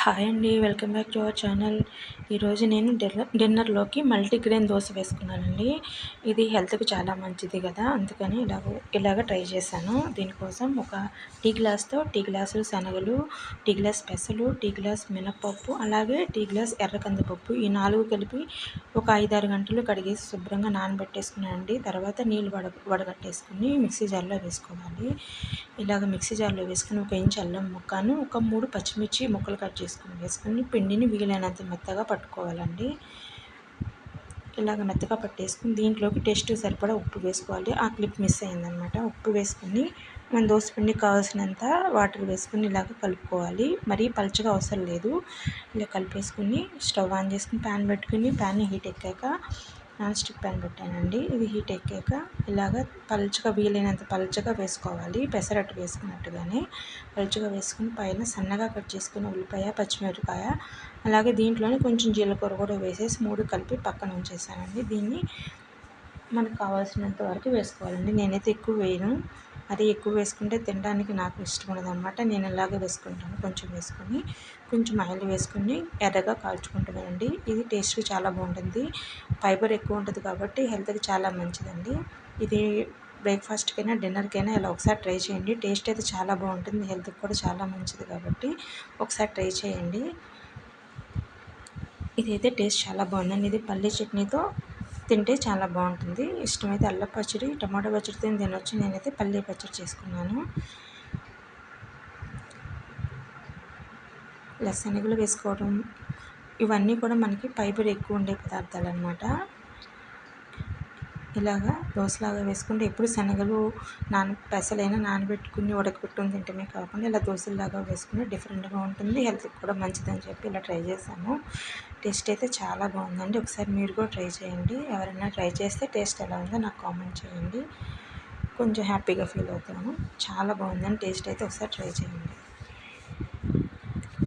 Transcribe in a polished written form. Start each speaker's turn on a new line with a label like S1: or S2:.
S1: Hi అండి, welcome back to our channel. ఈరోజు నేను డిన్నర్లోకి మల్టీగ్రెయిన్ దోశ వేసుకున్నానండి. ఇది హెల్త్కి చాలా మంచిది కదా, అందుకని ఇలాగ ట్రై చేశాను. దీనికోసం ఒక టీ గ్లాసులు శనగలు, టీ గ్లాస్ పెసలు, టీ గ్లాస్ మినపప్పు, అలాగే టీ గ్లాస్ ఎర్ర కందిపప్పు, ఈ 4 కలిపి ఒక 5-6 గంటలు కడిగేసి శుభ్రంగా నానబెట్టేసుకున్నానండి. తర్వాత నీళ్ళు వడగట్టేసుకుని మిక్సీ జార్లో వేసుకోవాలి. ఇలాగ మిక్సీ జార్లో వేసుకుని ఒక ఇంచు అల్లం ముక్కను, ఒక 3 పచ్చిమిర్చి ముక్కలు కట్ వేసుకుని పిండిని వీలైనంత మెత్తగా పట్టుకోవాలండి. ఇలాగ మెత్తగా పట్టేసుకుని దీంట్లోకి టేస్ట్ సరిపడా ఉప్పు వేసుకోవాలి. ఆ క్లిప్ మిస్ అయిందనమాట. ఉప్పు వేసుకుని మన దోశ పిండికి కావాల్సినంత వాటర్ వేసుకుని ఇలాగ కలుపుకోవాలి. మరీ పలుచగా అవసరం లేదు. ఇలా కలిపేసుకుని స్టవ్ ఆన్ చేసుకుని ప్యాన్ పెట్టుకుని ప్యాన్ హీట్ ఎక్కాక నాన్ స్టిక్ ప్యాన్ పెట్టానండి. ఇది హీట్ ఎక్కాక ఇలాగ వీలైనంత పలుచగా వేసుకోవాలి. పెసరట్టు వేసుకున్నట్టుగానే పలుచగా వేసుకుని పైన సన్నగా కట్ చేసుకుని ఉల్లిపాయ, పచ్చిమిరపకాయ, అలాగే దీంట్లోనే కొంచెం జీలకర్ర కూడా వేసేసి 3 కలిపి పక్కన ఉంచేసానండి. దీన్ని మనకు కావాల్సినంత వరకు వేసుకోవాలండి. నేనైతే ఎక్కువ వేయను, అది ఎక్కువ వేసుకుంటే తినడానికి నాకు ఇష్టం ఉండదన్నమాట. నేను ఇలాగే వేసుకుంటాను. కొంచెం వేసుకొని కొంచెం ఆయిల్ వేసుకుని ఎర్రగా కాల్చుకుంటానండి. ఇది టేస్ట్ చాలా బాగుంటుంది. ఫైబర్ ఎక్కువ ఉంటుంది కాబట్టి హెల్త్కి చాలా మంచిదండి. ఇది బ్రేక్ఫాస్ట్కైనా డిన్నర్కైనా ఇలా ఒకసారి ట్రై చేయండి. టేస్ట్ అయితే చాలా బాగుంటుంది. హెల్త్కి కూడా చాలా మంచిది కాబట్టి ఒకసారి ట్రై చేయండి. ఇదైతే టేస్ట్ చాలా బాగుందండి. ఇది పల్లీ చట్నీతో తింటే చాలా బాగుంటుంది. ఇష్టమైతే అల్లం పచ్చడి, టమాటో పచ్చడితో తినొచ్చు. నేనైతే పల్లీ పచ్చడి చేసుకున్నాను. ఇలా శనగలు వేసుకోవడం, ఇవన్నీ కూడా మనకి ఫైబర్ ఎక్కువ ఉండే పదార్థాలు అన్నమాట. ఇలాగా దోశలాగా వేసుకుంటే ఎప్పుడు శనగలు పెసలైనా నానబెట్టుకుని ఉడకబెట్టుకుని తింటమే కాకుండా ఇలా దోశలాగా వేసుకుని డిఫరెంట్గా ఉంటుంది. హెల్త్కి కూడా మంచిదని చెప్పి ఇలా ట్రై చేశాను. టేస్ట్ అయితే చాలా బాగుందండి. ఒకసారి మీరు కూడా ట్రై చేయండి. ఎవరైనా ట్రై చేస్తే టేస్ట్ ఎలా ఉందో నాకు కామెంట్ చేయండి. కొంచెం హ్యాపీగా ఫీల్ అవుతాను. చాలా బాగుందండి. టేస్ట్ అయితే ఒకసారి ట్రై చేయండి.